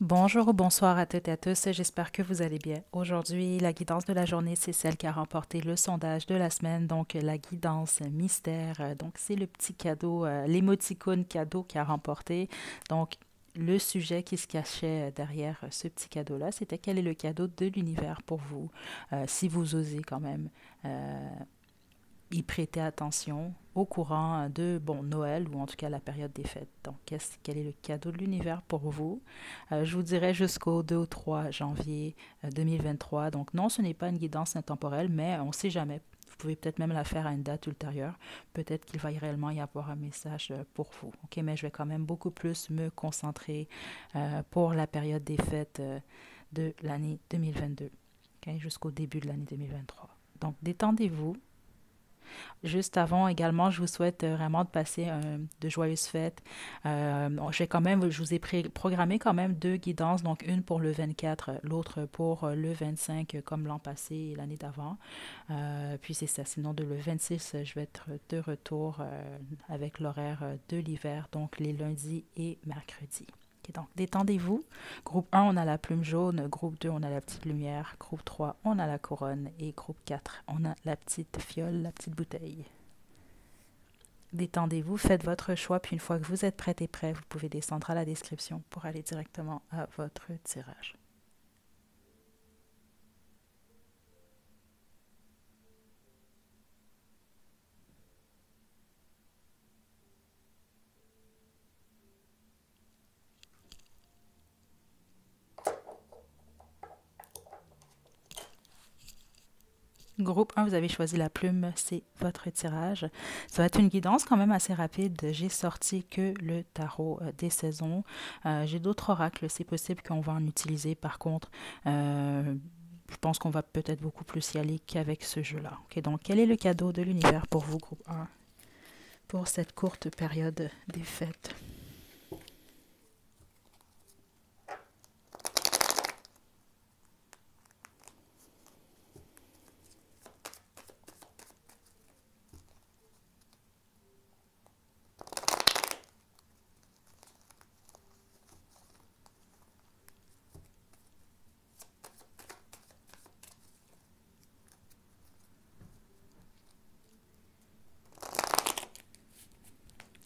Bonjour ou bonsoir à toutes et à tous, j'espère que vous allez bien. Aujourd'hui, la guidance de la journée, c'est celle qui a remporté le sondage de la semaine, donc la guidance mystère. Donc c'est le petit cadeau, l'émoticône cadeau qui a remporté. Donc le sujet qui se cachait derrière ce petit cadeau-là, c'était quel est le cadeau de l'univers pour vous, si vous osez quand même euh, y prêter attention au courant de bon Noël ou en tout cas la période des fêtes. Donc, quel est le cadeau de l'univers pour vous? Je vous dirais jusqu'au 2 ou 3 janvier 2023. Donc, non, ce n'est pas une guidance intemporelle, mais on ne sait jamais. Vous pouvez peut-être même la faire à une date ultérieure. Peut-être qu'il va y réellement y avoir un message pour vous. OK, mais je vais quand même beaucoup plus me concentrer pour la période des fêtes de l'année 2022, OK, jusqu'au début de l'année 2023. Donc, détendez-vous. Juste avant également, je vous souhaite vraiment de passer de joyeuses fêtes. Je vous ai programmé quand même deux guidances, donc une pour le 24, l'autre pour le 25, comme l'an passé et l'année d'avant. Puis c'est ça. Sinon, le 26, je vais être de retour avec l'horaire de l'hiver, donc les lundis et mercredis. Ok, donc, détendez-vous. Groupe 1, on a la plume jaune. Groupe 2, on a la petite lumière. Groupe 3, on a la couronne. Et groupe 4, on a la petite fiole, la petite bouteille. Détendez-vous, faites votre choix, puis une fois que vous êtes prête et prêt, vous pouvez descendre à la description pour aller directement à votre tirage. Groupe 1, vous avez choisi la plume, c'est votre tirage. Ça va être une guidance quand même assez rapide. J'ai sorti que le tarot des saisons. J'ai d'autres oracles, c'est possible qu'on va en utiliser. Par contre, je pense qu'on va peut-être beaucoup plus y aller qu'avec ce jeu-là. Ok, donc, quel est le cadeau de l'univers pour vous, groupe 1, pour cette courte période des fêtes?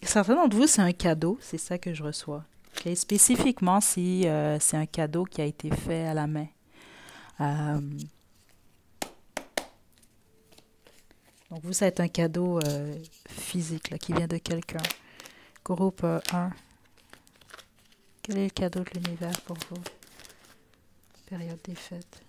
Certains d'entre vous, c'est un cadeau, c'est ça que je reçois. Ok, spécifiquement si c'est un cadeau qui a été fait à la main. Euh, donc vous, ça va être un cadeau physique là, qui vient de quelqu'un. Groupe 1, quel est le cadeau de l'univers pour vous? Période des fêtes.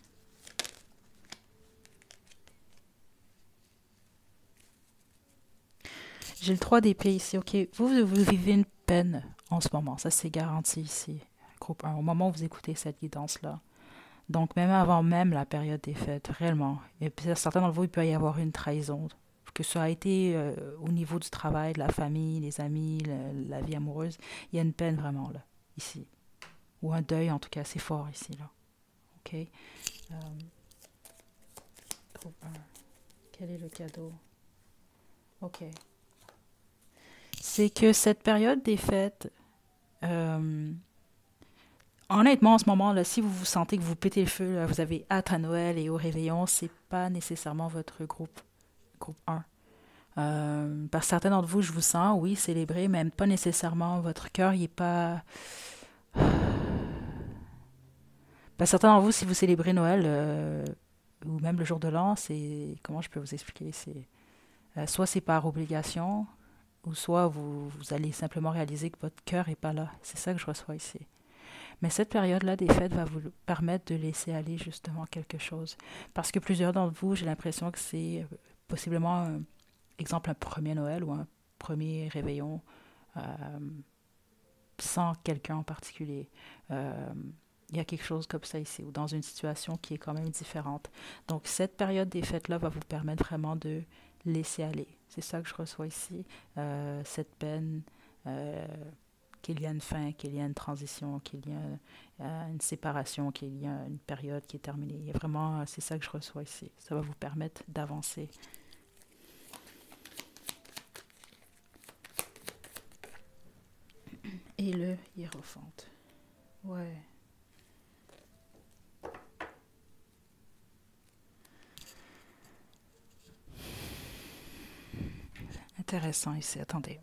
J'ai le 3 d'épée ici, ok. Vous vivez une peine en ce moment, ça c'est garanti ici. Groupe 1, au moment où vous écoutez cette guidance-là. Donc, même avant même la période des fêtes, réellement. Et puis, certains d'entre vous, il peut y avoir une trahison. Que ça a été au niveau du travail, de la famille, les amis, la vie amoureuse. Il y a une peine vraiment, là, ici. Ou un deuil, en tout cas, assez fort ici, là. OK? Groupe 1. Quel est le cadeau? OK. C'est que cette période des fêtes, euh, honnêtement, en ce moment, là, si vous vous sentez que vous pétez le feu, là, vous avez hâte à Noël et au réveillon, c'est pas nécessairement votre groupe 1. Par certains d'entre vous, je vous sens, oui, célébrer, mais pas nécessairement votre cœur, il est pas. Par certains d'entre vous, si vous célébrez Noël, ou même le jour de l'an, c'est. Comment je peux vous expliquer? C'est. Soit c'est par obligation, ou soit vous allez simplement réaliser que votre cœur est pas là. C'est ça que je reçois ici. Mais cette période-là des fêtes va vous permettre de laisser aller justement quelque chose. Parce que plusieurs d'entre vous, j'ai l'impression que c'est possiblement, exemple, un premier Noël ou un premier réveillon euh, sans quelqu'un en particulier. Euh, il y a quelque chose comme ça ici, ou dans une situation qui est quand même différente. Donc, cette période des fêtes-là va vous permettre vraiment de laisser aller. C'est ça que je reçois ici. Cette peine, euh, qu'il y a une fin, qu'il y a une transition, qu'il y a une séparation, qu'il y a une période qui est terminée. Il y a vraiment, c'est ça que je reçois ici. Ça va vous permettre d'avancer. Et le hiérophante. Ouais. intéressant ici. Attendez.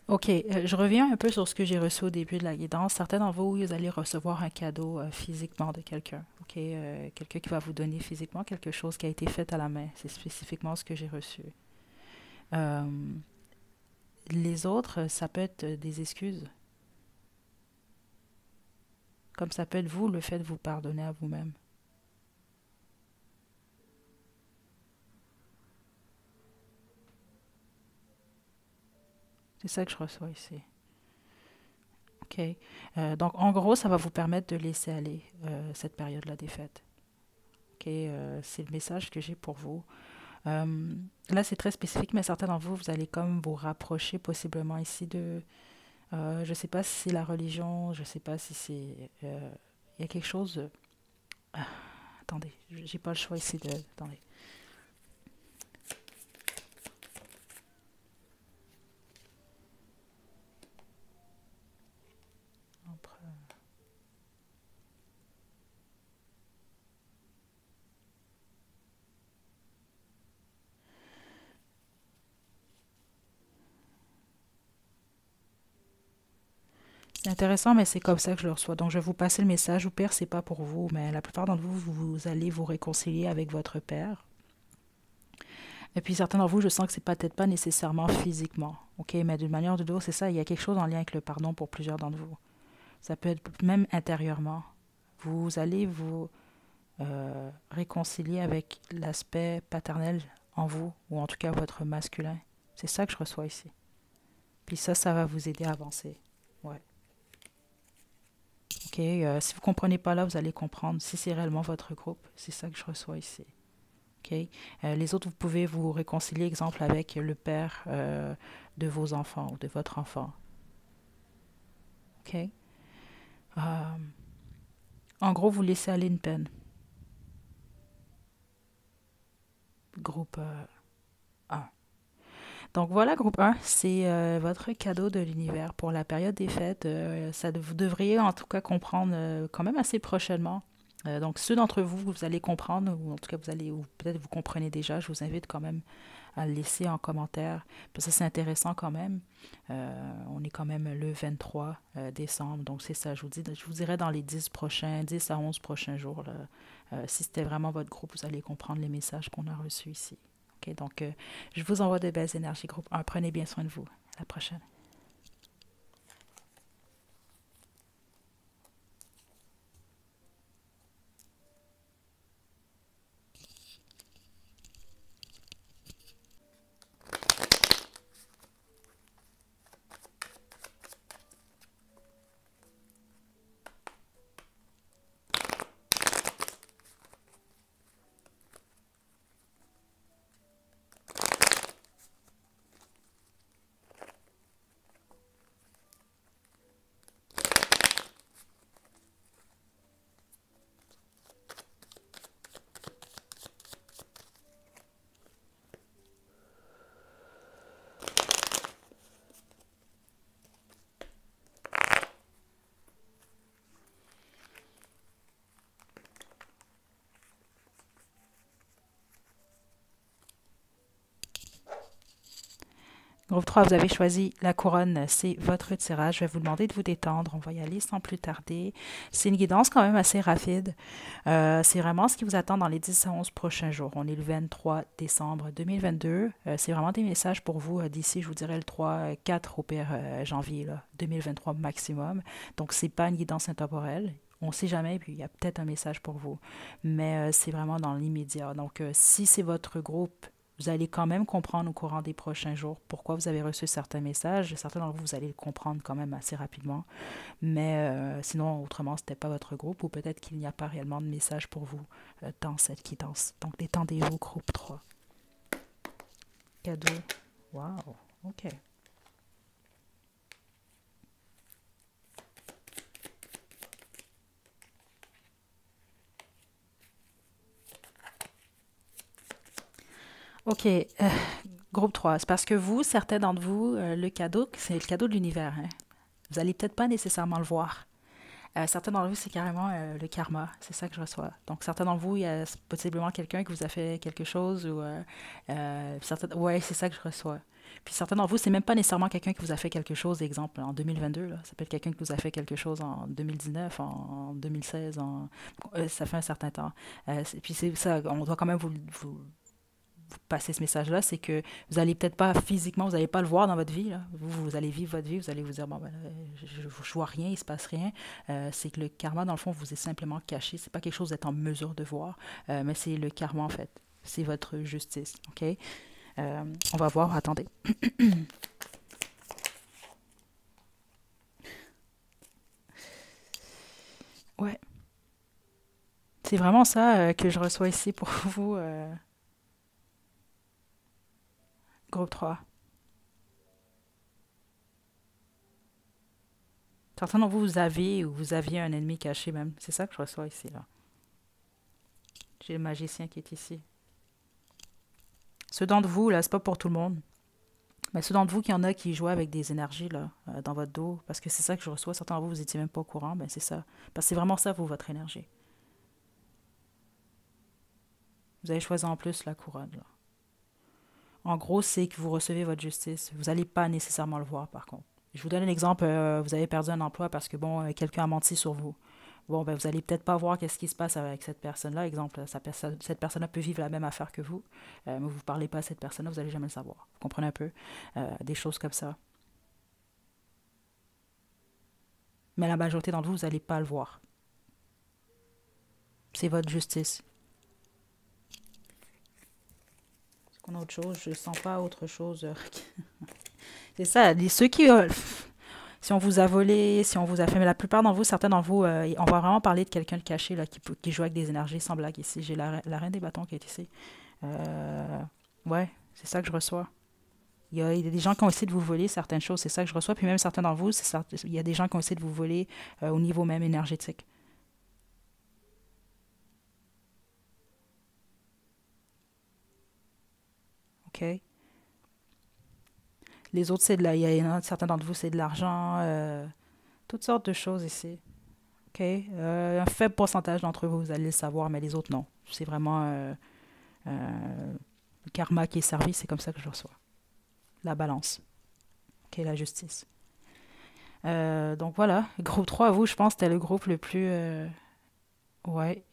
Ok, je reviens un peu sur ce que j'ai reçu au début de la guidance. Certains d'entre vous, vous allez recevoir un cadeau physiquement de quelqu'un. Ok, quelqu'un qui va vous donner physiquement quelque chose qui a été fait à la main. C'est spécifiquement ce que j'ai reçu. Euh, les autres, ça peut être des excuses. Comme ça peut être vous, le fait de vous pardonner à vous-même. C'est ça que je reçois ici. OK. Donc, en gros, ça va vous permettre de laisser aller cette période-là des fêtes. OK. C'est le message que j'ai pour vous. Là, c'est très spécifique, mais certains d'entre vous, vous allez comme vous rapprocher possiblement ici de... je ne sais pas si c'est la religion, je ne sais pas si c'est... Il y a quelque chose... ah, attendez, j'ai pas le choix ici de... Attendez. C'est intéressant, mais c'est comme ça que je le reçois. Donc, je vais vous passer le message. Au pire, c'est pas pour vous, mais la plupart d'entre vous, vous allez vous réconcilier avec votre père. Et puis, certains d'entre vous, je sens que c'est peut-être pas nécessairement physiquement. OK, mais d'une manière ou d'une autre, c'est ça. Il y a quelque chose en lien avec le pardon pour plusieurs d'entre vous. Ça peut être même intérieurement. Vous allez vous réconcilier avec l'aspect paternel en vous, ou en tout cas votre masculin. C'est ça que je reçois ici. Puis ça va vous aider à avancer. Ouais. OK, si vous ne comprenez pas là, vous allez comprendre si c'est réellement votre groupe. C'est ça que je reçois ici. OK. Les autres, vous pouvez vous réconcilier, exemple, avec le père de vos enfants ou de votre enfant. OK. En gros, vous laissez aller une peine. Groupe 1. Donc voilà, groupe 1, c'est votre cadeau de l'univers pour la période des fêtes. Vous devriez en tout cas comprendre quand même assez prochainement. Donc ceux d'entre vous, vous allez comprendre, ou en tout cas vous allez, ou peut-être vous comprenez déjà, je vous invite quand même à le laisser en commentaire. Parce que c'est intéressant quand même. On est quand même le 23 décembre, donc c'est ça, je vous dirais dans les 10 à 11 prochains jours, là, si c'était vraiment votre groupe, vous allez comprendre les messages qu'on a reçus ici. Okay, donc, je vous envoie de belles énergies, groupe 1. Prenez bien soin de vous. À la prochaine. Groupe 3, vous avez choisi la couronne, c'est votre tirage. Je vais vous demander de vous détendre. On va y aller sans plus tarder. C'est une guidance quand même assez rapide. C'est vraiment ce qui vous attend dans les 10 à 11 prochains jours. On est le 23 décembre 2022. C'est vraiment des messages pour vous d'ici, je vous dirais, le 3, 4 au pire janvier là, 2023 maximum. Donc, c'est pas une guidance intemporelle. On ne sait jamais, puis il y a peut-être un message pour vous. Mais c'est vraiment dans l'immédiat. Donc, si c'est votre groupe, vous allez quand même comprendre au courant des prochains jours pourquoi vous avez reçu certains messages. Certains d'entre vous, vous allez le comprendre quand même assez rapidement. Mais sinon, autrement, ce n'était pas votre groupe ou peut-être qu'il n'y a pas réellement de message pour vous dans cette quittance. Donc, détendez-vous, groupe 3. Cadeau. Wow. OK. OK. Groupe 3. C'est parce que vous, certains d'entre vous, le cadeau, c'est le cadeau de l'univers. Hein. Vous n'allez peut-être pas nécessairement le voir. Certains d'entre vous, c'est carrément le karma. C'est ça que je reçois. Donc, certains d'entre vous, il y a possiblement quelqu'un qui vous a fait quelque chose ou... ouais, c'est ça que je reçois. Puis certains d'entre vous, c'est même pas nécessairement quelqu'un qui vous a fait quelque chose, exemple, en 2022. Là. Ça peut être quelqu'un qui vous a fait quelque chose en 2019, en 2016, ça fait un certain temps. Puis c'est ça, on doit quand même vous passer ce message-là, c'est que vous allez peut-être pas physiquement, vous n'allez pas le voir dans votre vie. Là. Vous allez vivre votre vie, vous allez vous dire, bon, ben, je vois rien, il ne se passe rien. C'est que le karma, dans le fond, vous est simplement caché. C'est pas quelque chose d'être en mesure de voir, mais c'est le karma, en fait. C'est votre justice, OK? On va voir, attendez. Ouais, c'est vraiment ça que je reçois ici pour vous, groupe 3. Certains d'entre vous, vous avez ou vous aviez un ennemi caché même. C'est ça que je reçois ici, là. J'ai le magicien qui est ici. Ceux d'entre vous, là, c'est pas pour tout le monde. Mais ceux d'entre vous qui en a qui jouent avec des énergies là, dans votre dos, parce que c'est ça que je reçois, certains d'entre vous, vous n'étiez même pas au courant, ben c'est ça. Parce que c'est vraiment ça, vous, votre énergie. Vous avez choisi en plus la couronne. Là. En gros, c'est que vous recevez votre justice. Vous n'allez pas nécessairement le voir, par contre. Je vous donne un exemple, vous avez perdu un emploi parce que, bon, quelqu'un a menti sur vous. Bon, ben, vous allez peut-être pas voir qu'est-ce qui se passe avec cette personne-là. Exemple, cette personne-là peut vivre la même affaire que vous, mais vous ne parlez pas à cette personne-là, vous n'allez jamais le savoir. Vous comprenez un peu? Des choses comme ça. Mais la majorité d'entre vous, vous n'allez pas le voir. C'est votre justice. Est-ce qu'on a autre chose? Je ne sens pas autre chose. C'est ça, ceux qui... si on vous a volé, si on vous a fait... Mais la plupart d'entre vous, certains d'entre vous, on va vraiment parler de quelqu'un de caché là, qui joue avec des énergies sans blague ici. J'ai la reine des bâtons qui est ici. Euh, ouais, c'est ça que je reçois. Il y a des gens qui ont essayé de vous voler certaines choses, c'est ça que je reçois. Puis même certains d'entre vous, il y a des gens qui ont essayé de vous voler au niveau même énergétique. OK? Les autres, c'est de la... Il y en a certains d'entre vous, c'est de l'argent, toutes sortes de choses ici. OK? Un faible pourcentage d'entre vous, vous allez le savoir, mais les autres, non. C'est vraiment le karma qui est servi, c'est comme ça que je le reçois. La balance. OK? La justice. Donc voilà, groupe 3, vous, je pense, c'était le groupe le plus... ouais.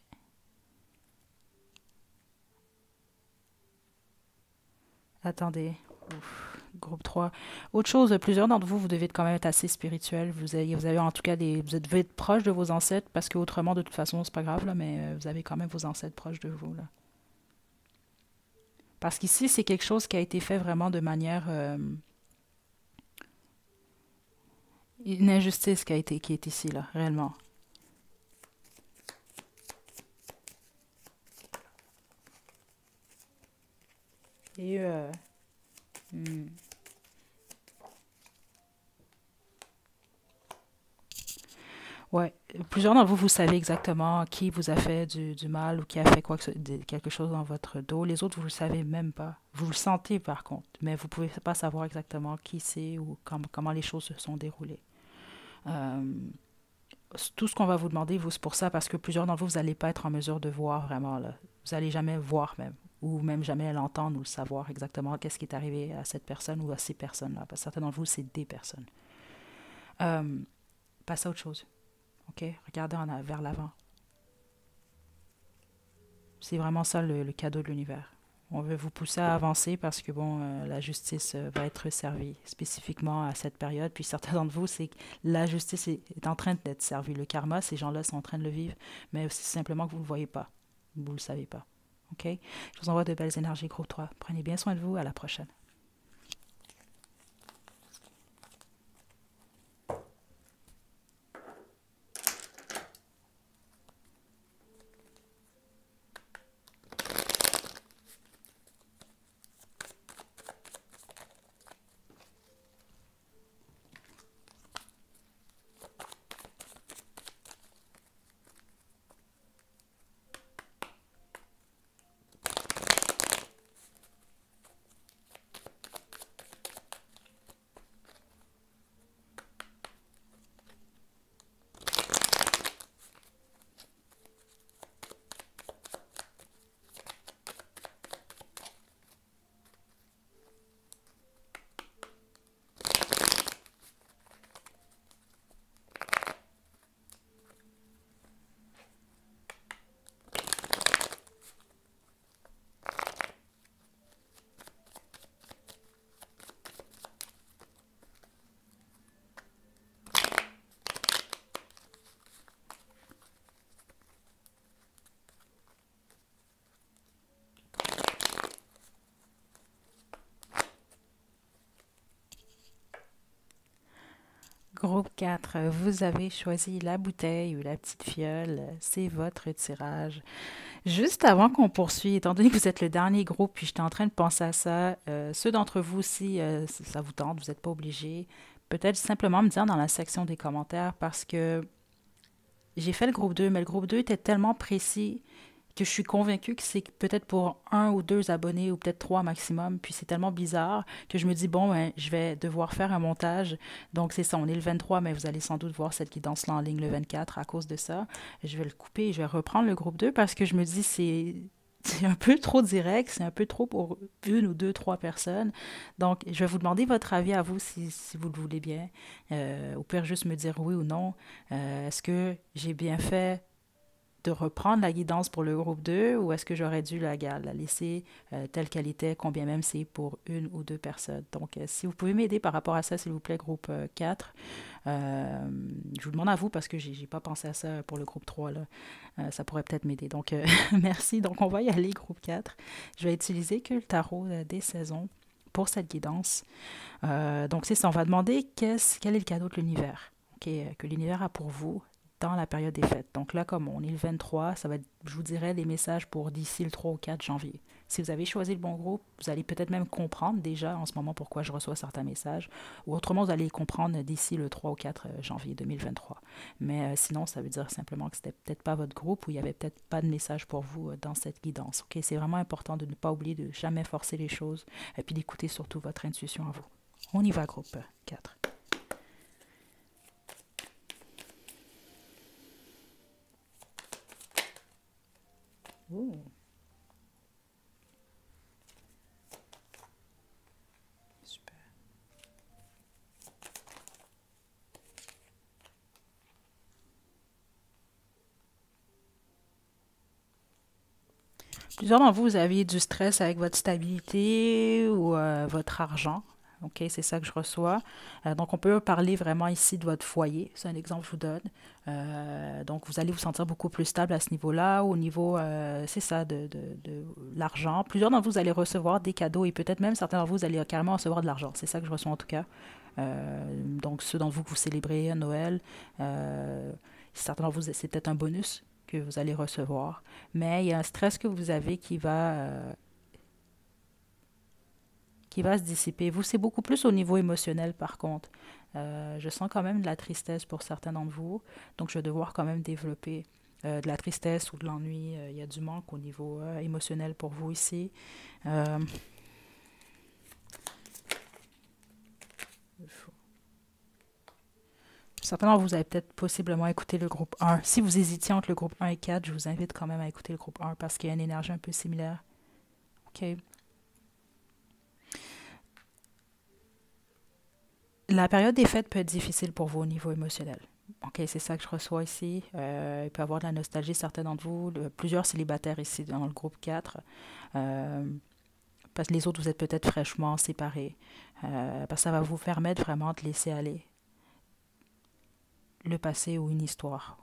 Attendez. Ouf. Groupe 3. Autre chose, plusieurs d'entre vous, vous devez quand même être assez spirituel. Vous avez en tout cas vous devez être proche de vos ancêtres parce que autrement, de toute façon, c'est pas grave, là, mais vous avez quand même vos ancêtres proches de vous. Là. Parce qu'ici, c'est quelque chose qui a été fait vraiment de manière... une injustice qui est ici, là, réellement. Et hmm. Ouais, plusieurs d'entre vous, vous savez exactement qui vous a fait du mal ou qui a fait quelque chose dans votre dos. Les autres, vous ne le savez même pas. Vous le sentez par contre, mais vous ne pouvez pas savoir exactement qui c'est ou comment les choses se sont déroulées. Euh, tout ce qu'on va vous demander, vous, c'est pour ça, parce que plusieurs d'entre vous, vous n'allez pas être en mesure de voir vraiment. Là. Vous n'allez jamais voir même, ou même jamais l'entendre ou le savoir exactement qu'est-ce qui est arrivé à cette personne ou à ces personnes-là. Parce que certains d'entre vous, c'est des personnes. Euh, Passez à autre chose. OK? Regardez vers l'avant. C'est vraiment ça le cadeau de l'univers. On veut vous pousser à avancer parce que, bon, la justice va être servie spécifiquement à cette période. Puis certains d'entre vous, c'est que la justice est en train d'être servie. Le karma, ces gens-là sont en train de le vivre, mais c'est simplement que vous ne le voyez pas. Vous ne le savez pas. OK? Je vous envoie de belles énergies, groupe 3. Prenez bien soin de vous. À la prochaine. Groupe 4, vous avez choisi la bouteille ou la petite fiole. C'est votre tirage. Juste avant qu'on poursuive, étant donné que vous êtes le dernier groupe, puis j'étais en train de penser à ça, ceux d'entre vous aussi, si ça vous tente, vous n'êtes pas obligés, peut-être simplement me dire dans la section des commentaires parce que j'ai fait le groupe 2, mais le groupe 2 était tellement précis que je suis convaincue que c'est peut-être pour un ou deux abonnés ou peut-être trois maximum. Puis c'est tellement bizarre que je me dis, bon, ben, je vais devoir faire un montage. Donc c'est ça, on est le 23, mais vous allez sans doute voir cette guidance-là en ligne le 24 à cause de ça. Je vais le couper et je vais reprendre le groupe 2 parce que je me dis, c'est un peu trop direct, c'est un peu trop pour une ou deux, trois personnes. Donc, je vais vous demander votre avis à vous si vous le voulez bien. Au pire, juste me dire oui ou non. Est-ce que j'ai bien fait de reprendre la guidance pour le groupe 2 ou est-ce que j'aurais dû la laisser telle qu'elle était, combien même c'est pour une ou deux personnes. Donc, si vous pouvez m'aider par rapport à ça, s'il vous plaît, groupe 4, je vous demande à vous parce que j'ai pas pensé à ça pour le groupe 3, là. Ça pourrait peut-être m'aider. Donc, merci. Donc, on va y aller, groupe 4. Je vais utiliser que le tarot des saisons pour cette guidance. Donc, c'est ça. On va demander quel est le cadeau de l'univers, que l'univers a pour vous dans la période des fêtes. Donc là, comme on est le 23, ça va être, je vous dirais, des messages pour d'ici le 3 ou 4 janvier. Si vous avez choisi le bon groupe, vous allez peut-être même comprendre déjà en ce moment pourquoi je reçois certains messages, ou autrement, vous allez comprendre d'ici le 3 ou 4 janvier 2023. Mais sinon, ça veut dire simplement que c'était peut-être pas votre groupe ou il y avait peut-être pas de message pour vous dans cette guidance. Ok, c'est vraiment important de ne pas oublier de jamais forcer les choses et puis d'écouter surtout votre intuition à vous. On y va, groupe 4. Ouh. Super. Plusieurs d'entre vous, vous aviez du stress avec votre stabilité ou votre argent. OK, c'est ça que je reçois. Donc, on peut parler vraiment ici de votre foyer. C'est un exemple que je vous donne. Donc, vous allez vous sentir beaucoup plus stable à ce niveau-là. Au niveau, c'est ça, de l'argent. Plusieurs d'entre vous, vous allez recevoir des cadeaux et peut-être même certains d'entre vous, vous allez carrément recevoir de l'argent. C'est ça que je reçois en tout cas. Donc, ceux d'entre vous que vous célébrez Noël, certains d'entre vous, c'est peut-être un bonus que vous allez recevoir. Mais il y a un stress que vous avez qui va se dissiper. Vous, c'est beaucoup plus au niveau émotionnel, par contre. Je sens quand même de la tristesse pour certains d'entre vous. Donc, je vais devoir quand même développer de la tristesse ou de l'ennui. Il y a du manque au niveau émotionnel pour vous ici. Euh, Certains d'entre vous avez peut-être possiblement écouté le groupe 1. Si vous hésitiez entre le groupe 1 et 4, je vous invite quand même à écouter le groupe 1 parce qu'il y a une énergie un peu similaire. OK. La période des fêtes peut être difficile pour vous au niveau émotionnel. OK, c'est ça que je reçois ici. Il peut y avoir de la nostalgie, certains d'entre vous, plusieurs célibataires ici dans le groupe 4. Euh, Parce que les autres, vous êtes peut-être fraîchement séparés. Parce que ça va vous permettre vraiment de laisser aller le passé ou une histoire.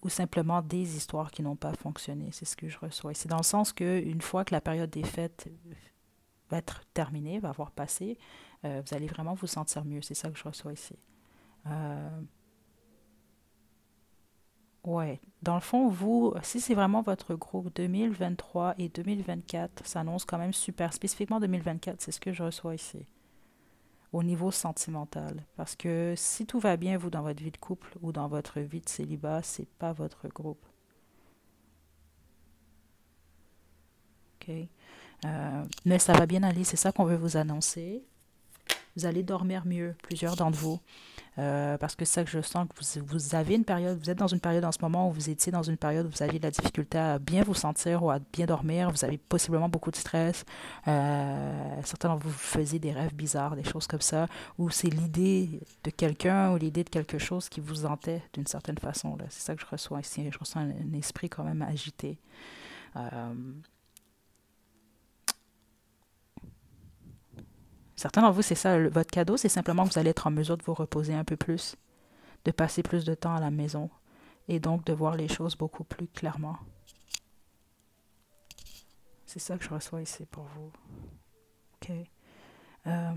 Ou simplement des histoires qui n'ont pas fonctionné. C'est ce que je reçois. C'est dans le sens qu'une fois que la période des fêtes va être terminée, va avoir passé, vous allez vraiment vous sentir mieux. C'est ça que je reçois ici. Euh, ouais. Dans le fond, vous, si c'est vraiment votre groupe 2023 et 2024, ça annonce quand même super. Spécifiquement 2024, c'est ce que je reçois ici. Au niveau sentimental. Parce que si tout va bien, vous, dans votre vie de couple ou dans votre vie de célibat, c'est pas votre groupe. OK? Mais ça va bien aller, c'est ça qu'on veut vous annoncer. Vous allez dormir mieux, plusieurs d'entre vous. Parce que c'est ça que je sens que vous avez une période, vous êtes dans une période en ce moment où vous étiez dans une période où vous aviez de la difficulté à bien vous sentir ou à bien dormir, vous avez possiblement beaucoup de stress, certains d'entre vous faisiez des rêves bizarres, des choses comme ça, ou c'est l'idée de quelqu'un ou l'idée de quelque chose qui vous hantait d'une certaine façon. Là. C'est ça que je reçois ici, je ressens un esprit quand même agité. Euh, Certains d'entre vous, c'est ça, votre cadeau, c'est simplement que vous allez être en mesure de vous reposer un peu plus, de passer plus de temps à la maison et donc de voir les choses beaucoup plus clairement. C'est ça que je reçois ici pour vous. OK. Euh,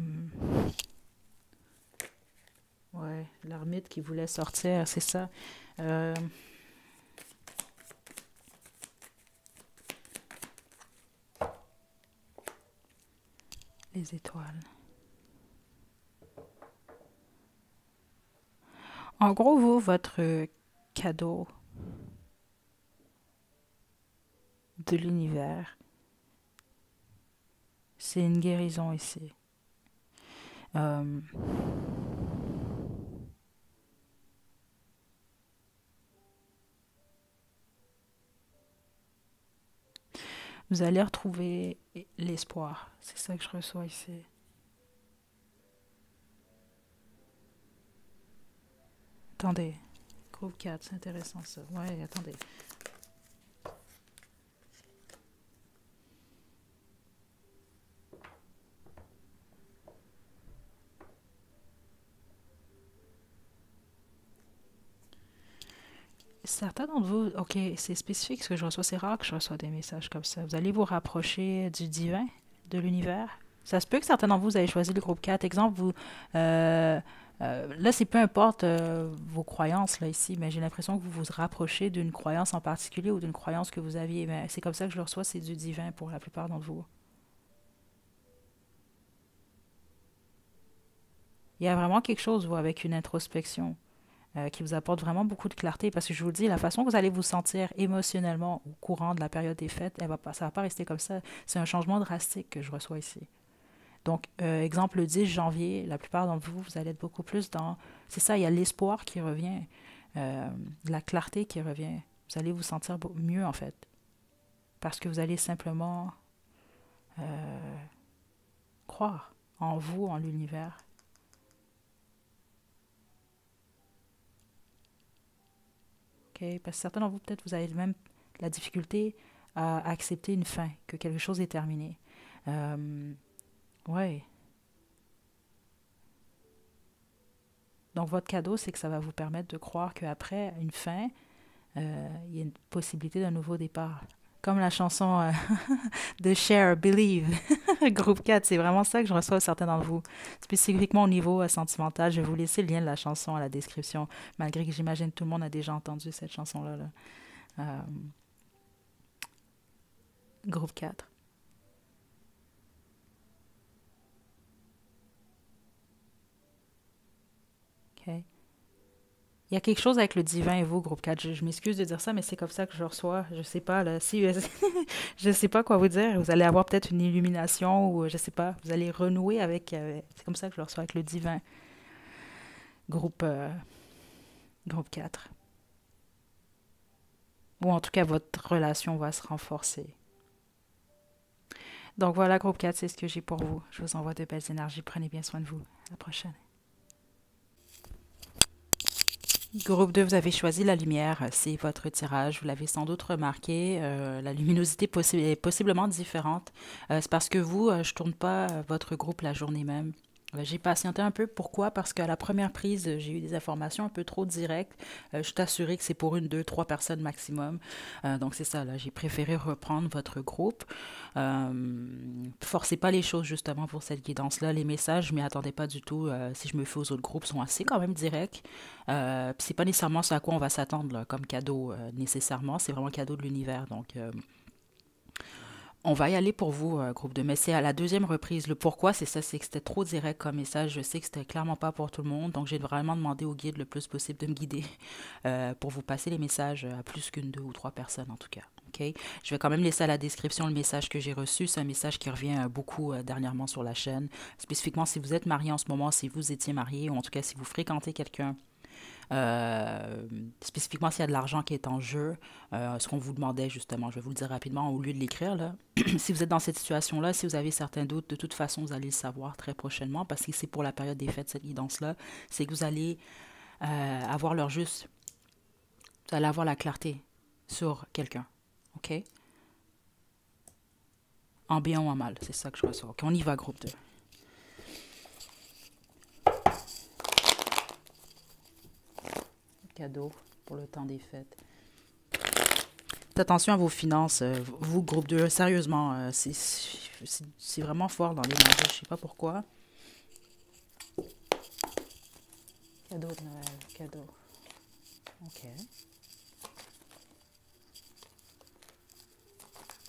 Ouais, l'ermite qui voulait sortir, c'est ça. Euh, les étoiles. En gros, vous, votre cadeau de l'univers, c'est une guérison ici. Euh, vous allez retrouver l'espoir. C'est ça que je reçois ici. Attendez. Groupe 4, c'est intéressant ça. Ouais, attendez. Certains d'entre vous, ok, c'est spécifique ce que je reçois, c'est rare que je reçois des messages comme ça. Vous allez vous rapprocher du divin, de l'univers. Ça se peut que certains d'entre vous avez choisi le groupe 4. Exemple, vous, là, c'est peu importe vos croyances là ici, mais j'ai l'impression que vous vous rapprochez d'une croyance en particulier ou d'une croyance que vous aviez. Mais c'est comme ça que je le reçois, c'est du divin pour la plupart d'entre vous. Il y a vraiment quelque chose, vous, avec une introspection qui vous apporte vraiment beaucoup de clarté parce que je vous le dis, la façon que vous allez vous sentir émotionnellement au courant de la période des fêtes, ça va pas rester comme ça. C'est un changement drastique que je reçois ici. Donc, exemple, le 10 janvier, la plupart d'entre vous, vous allez être beaucoup plus dans... C'est ça, il y a l'espoir qui revient, euh, la clarté qui revient. Vous allez vous sentir mieux, en fait, parce que vous allez simplement euh, croire en vous, en l'univers. Ok. Parce que certains d'entre vous, peut-être, vous avez même la difficulté à accepter une fin, que quelque chose est terminé. Euh, ouais. Donc, votre cadeau, c'est que ça va vous permettre de croire qu'après une fin, il y a une possibilité d'un nouveau départ. Comme la chanson de Cher, Believe, groupe 4, c'est vraiment ça que je reçois de certains d'entre vous. Spécifiquement au niveau sentimental, je vais vous laisser le lien de la chanson à la description, malgré que j'imagine que tout le monde a déjà entendu cette chanson-là. Là. Euh, groupe 4. OK. Il y a quelque chose avec le divin et vous, groupe 4. Je m'excuse de dire ça, mais c'est comme ça que je reçois. Je sais pas, là. Si, je sais pas quoi vous dire. Vous allez avoir peut-être une illumination ou je sais pas. Vous allez renouer avec. C'est comme ça que je le reçois avec le divin. Groupe, groupe 4. Ou en tout cas, votre relation va se renforcer. Donc voilà, groupe 4, c'est ce que j'ai pour vous. Je vous envoie de belles énergies. Prenez bien soin de vous. À la prochaine. Groupe 2, vous avez choisi la lumière, c'est votre tirage, vous l'avez sans doute remarqué, la luminosité est possiblement différente. C'est parce que vous, je tourne pas votre groupe la journée même. J'ai patienté un peu. Pourquoi? Parce qu'à la première prise, j'ai eu des informations un peu trop directes. Je suis assurée que c'est pour une, deux, trois personnes maximum. Donc c'est ça, là. J'ai préféré reprendre votre groupe. Forcez pas les choses justement pour cette guidance-là. Les messages, je m'y attendais pas du tout. Si je me fais aux autres groupes, sont assez quand même directs. Puis c'est pas nécessairement ce à quoi on va s'attendre là, comme cadeau nécessairement. C'est vraiment un cadeau de l'univers. Donc on va y aller pour vous, groupe de. Mais c'est à la deuxième reprise. Le pourquoi, c'est ça, c'est que c'était trop direct comme message. Je sais que c'était clairement pas pour tout le monde. Donc, j'ai vraiment demandé au guide le plus possible de me guider pour vous passer les messages à plus qu'une, deux ou trois personnes en tout cas. OK? Je vais quand même laisser à la description le message que j'ai reçu. C'est un message qui revient beaucoup dernièrement sur la chaîne. Spécifiquement, si vous êtes marié en ce moment, si vous étiez marié, ou en tout cas si vous fréquentez quelqu'un euh, spécifiquement s'il y a de l'argent qui est en jeu, ce qu'on vous demandait justement, je vais vous le dire rapidement au lieu de l'écrire là. Si vous êtes dans cette situation-là, si vous avez certains doutes, de toute façon, vous allez le savoir très prochainement parce que c'est pour la période des fêtes, cette guidance-là, c'est que vous allez avoir leur juste, vous allez avoir la clarté sur quelqu'un, ok? En bien ou en mal, c'est ça que je ressens. Ok, on y va, groupe 2. Cadeau pour le temps des fêtes. Faites attention à vos finances, vous, groupe 2, sérieusement, c'est vraiment fort dans les l'énergie, je sais pas pourquoi. Cadeau de Noël, cadeau. Ok.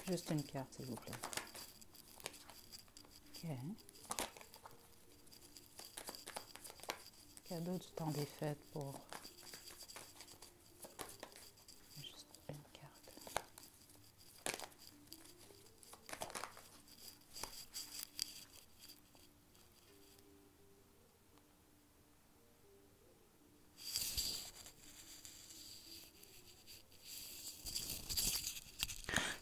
Juste une carte, s'il vous plaît. Ok. Cadeau du temps des fêtes pour juste une carte.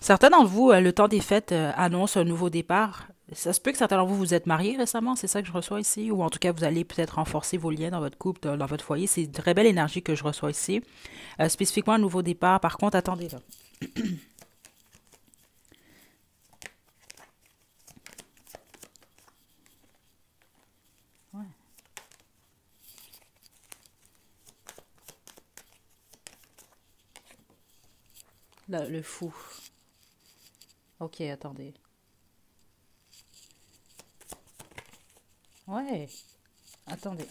Certains d'entre vous, le temps des fêtes annonce un nouveau départ. Ça se peut que certains d'entre vous vous êtes mariés récemment, c'est ça que je reçois ici, ou en tout cas vous allez peut-être renforcer vos liens dans votre couple, dans votre foyer. C'est une très belle énergie que je reçois ici. Spécifiquement un nouveau départ. Par contre, attendez là. Ouais. Le fou. Ok, attendez. Ouais, attendez.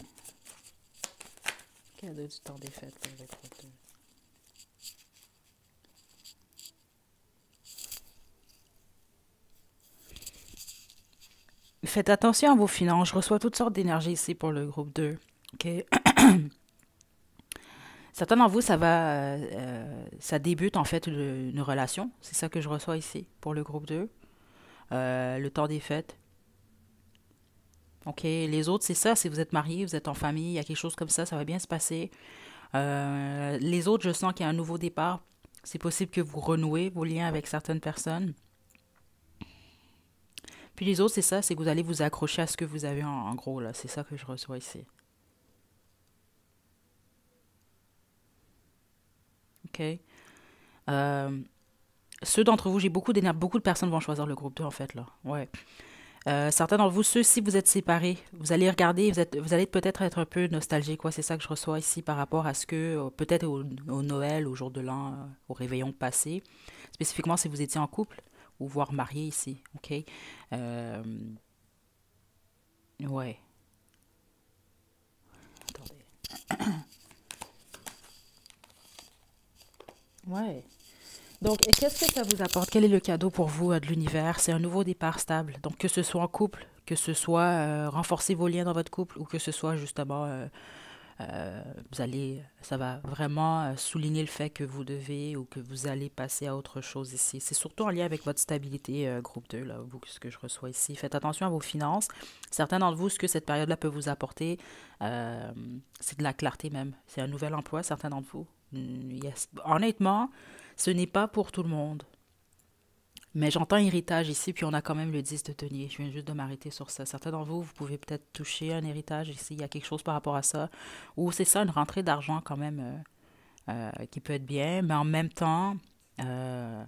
Cadeau du temps des fêtes pour le groupe 2. Faites attention à vos finances. Je reçois toutes sortes d'énergie ici pour le groupe 2. OK? Certains d'entre vous, ça débute en fait une relation. C'est ça que je reçois ici pour le groupe 2. Le temps des fêtes. OK? Les autres, c'est ça. Si vous êtes marié, vous êtes en famille, il y a quelque chose comme ça va bien se passer. Les autres, je sens qu'il y a un nouveau départ. C'est possible que vous renouez vos liens avec certaines personnes. Puis les autres, c'est ça, c'est que vous allez vous accrocher à ce que vous avez en gros, là. C'est ça que je reçois ici. OK? Euh, Ceux d'entre vous, j'ai beaucoup d'énergie, beaucoup de personnes vont choisir le groupe 2 en fait, là. Ouais. Certains d'entre vous, ceux, si vous êtes séparés, vous allez regarder, vous allez peut-être être un peu nostalgique, ouais, c'est ça que je reçois ici par rapport à ce que, peut-être au Noël, au jour de l'an, au réveillon passé, spécifiquement si vous étiez en couple ou voire marié ici, ok? Euh, ouais, attendez. Ouais. Donc, qu'est-ce que ça vous apporte? Quel est le cadeau pour vous de l'univers? C'est un nouveau départ stable. Donc, que ce soit en couple, que ce soit renforcer vos liens dans votre couple ou que ce soit justement ça va vraiment souligner le fait que vous devez ou que vous allez passer à autre chose ici. C'est surtout en lien avec votre stabilité, groupe 2 là, vous, ce que je reçois ici. Faites attention à vos finances. Certains d'entre vous, ce que cette période-là peut vous apporter, euh, c'est de la clarté même. C'est un nouvel emploi, certains d'entre vous. Yes. Honnêtement, ce n'est pas pour tout le monde. Mais j'entends héritage ici, puis on a quand même le 10 de denier. Je viens juste de m'arrêter sur ça. Certains d'entre vous, vous pouvez peut-être toucher un héritage ici. Il y a quelque chose par rapport à ça. Ou c'est ça, une rentrée d'argent quand même qui peut être bien. Mais en même temps, euh,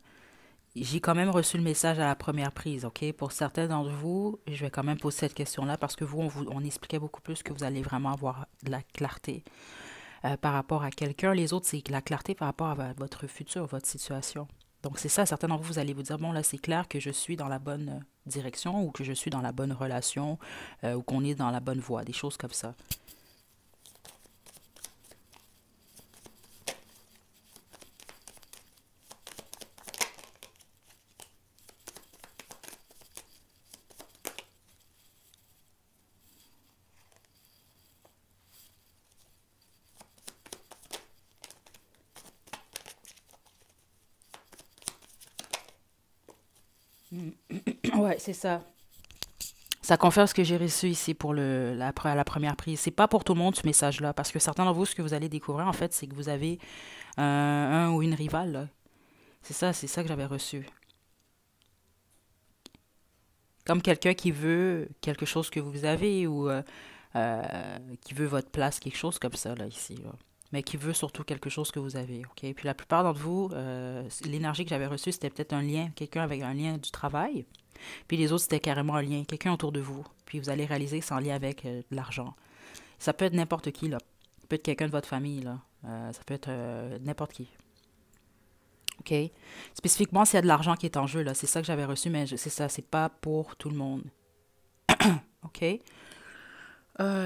j'ai quand même reçu le message à la première prise, OK? Pour certains d'entre vous, je vais quand même poser cette question-là parce que on expliquait beaucoup plus que vous allez vraiment avoir de la clarté par rapport à quelqu'un. Les autres, c'est la clarté par rapport à votre futur, votre situation. Donc c'est ça, certains d'entre vous, vous allez vous dire, bon là c'est clair que je suis dans la bonne direction ou que je suis dans la bonne relation ou qu'on est dans la bonne voie, des choses comme ça. Ouais, c'est ça. Ça confirme ce que j'ai reçu ici pour la première prise. C'est pas pour tout le monde ce message-là, parce que certains d'entre vous, ce que vous allez découvrir, en fait, c'est que vous avez un ou une rivale, là. C'est ça que j'avais reçu. Comme quelqu'un qui veut quelque chose que vous avez ou qui veut votre place, quelque chose comme ça, là, ici, là. Mais qui veut surtout quelque chose que vous avez, OK? Puis la plupart d'entre vous, l'énergie que j'avais reçue, c'était peut-être un lien, quelqu'un avec un lien du travail. Puis les autres, c'était carrément un lien, quelqu'un autour de vous. Puis vous allez réaliser que c'est en lien avec de l'argent. Ça peut être n'importe qui, là. Ça peut être quelqu'un de votre famille, là. Ça peut être n'importe qui. OK? Spécifiquement, s'il y a de l'argent qui est en jeu, là. C'est ça que j'avais reçu, mais c'est ça, c'est pas pour tout le monde. OK?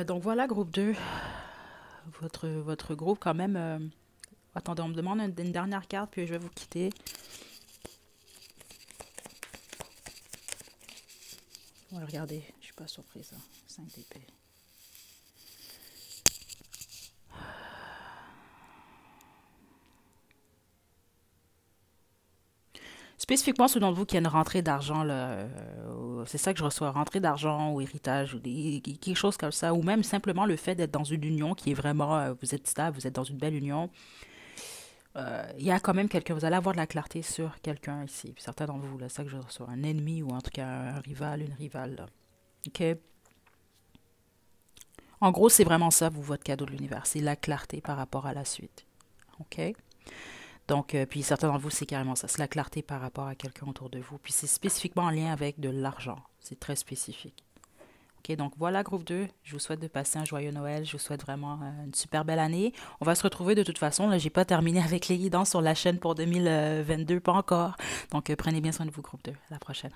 Donc voilà, groupe 2. votre groupe quand même. Attendez, on me demande une dernière carte, puis je vais vous quitter. Ouais, regardez, je suis pas surprise. 5 d'épée. Spécifiquement, ceux d'entre vous qui a une rentrée d'argent, là, c'est ça que je reçois, rentrée d'argent ou héritage, ou quelque chose comme ça, ou même simplement le fait d'être dans une union qui est vraiment, vous êtes stable, vous êtes dans une belle union. Il y a quand même quelqu'un, vous allez avoir de la clarté sur quelqu'un ici. Puis certains d'entre vous, là, c'est ça que je reçois, un ennemi ou en tout cas un rival, une rivale. Là. OK? En gros, c'est vraiment ça, vous, votre cadeau de l'univers. C'est la clarté par rapport à la suite. OK? Donc, puis certains d'entre vous, c'est carrément ça. C'est la clarté par rapport à quelqu'un autour de vous. Puis c'est spécifiquement en lien avec de l'argent. C'est très spécifique. OK, donc voilà, groupe 2. Je vous souhaite de passer un joyeux Noël. Je vous souhaite vraiment une super belle année. On va se retrouver de toute façon. Là, j'ai pas terminé avec les guidances sur la chaîne pour 2022, pas encore. Donc, prenez bien soin de vous, groupe 2. À la prochaine.